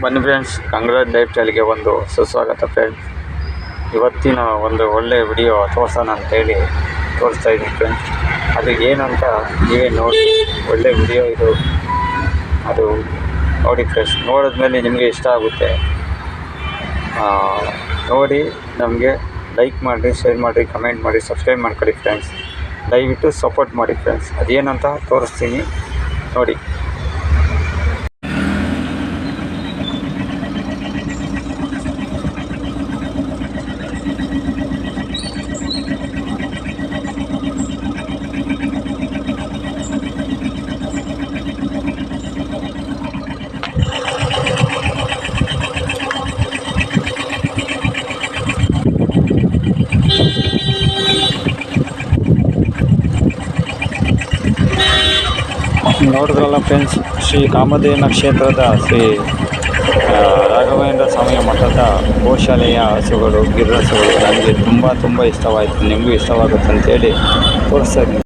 ಬನ್ನಿ friends, ಕಂಗ್ರಾಜ್ life ಸ್ಟೈಲ್ಗೆ ಒಂದು ಸುಸ್ವಾಗತ ಫ್ರೆಂಡ್ಸ್. ಇವತ್ತಿನ ಒಂದು ಒಳ್ಳೆಯ ವಿಡಿಯೋ ತೋರಿಸೋಣ ಅಂತೇಳಿ ತೋರಿಸ್ತಾ ಇದ್ದೀನಿ ಫ್ರೆಂಡ್ಸ್. ಅದು ಏನಂತ ನೀವೇ ನೋಡಿ. ಒಳ್ಳೆಯ ವಿಡಿಯೋ ಇದು. ಅದು ನೋಡಿ ಫ್ರೆಂಡ್ಸ್, ನೋಡಿದ್ಮೇಲೆ ನಿಮಗೆ ಇಷ್ಟ ಆಗುತ್ತೆ. ನೋಡಿ ನಮಗೆ ಲೈಕ್ ಮಾಡಿರಿ, ಶೇರ್ ಮಾಡಿರಿ, ಕಮೆಂಟ್ ಮಾಡಿ, ಸಬ್ಸ್ಕ್ರೈಬ್ ಮಾಡ್ಕೊಳ್ಳಿ ಫ್ರೆಂಡ್ಸ್. ದಯವಿಟ್ಟು ಸಪೋರ್ಟ್ ಮಾಡಿ ಫ್ರೆಂಡ್ಸ್. ಅದೇನಂತ ತೋರಿಸ್ತೀನಿ ನೋಡಿ. ನೋಡಿದ್ರಲ್ಲ ಫ್ರೆಂಡ್ಸ್, ಶ್ರೀ ಕಾಮಧೇನ ಕ್ಷೇತ್ರದ ಶ್ರೀ ರಾಘವೇಂದ್ರ ಸ್ವಾಮಿಯ ಮಠದ ಗೋಶಾಲೆಯ ಹಸುಗಳು, ಗಿರ್ರಸುಗಳು ನನಗೆ ತುಂಬ ಇಷ್ಟವಾಯಿತು. ನಿಮಗೂ ಇಷ್ಟವಾಗುತ್ತೆ ಅಂತೇಳಿ ತೋರಿಸ್ತಾ ಇದ್ದೀನಿ.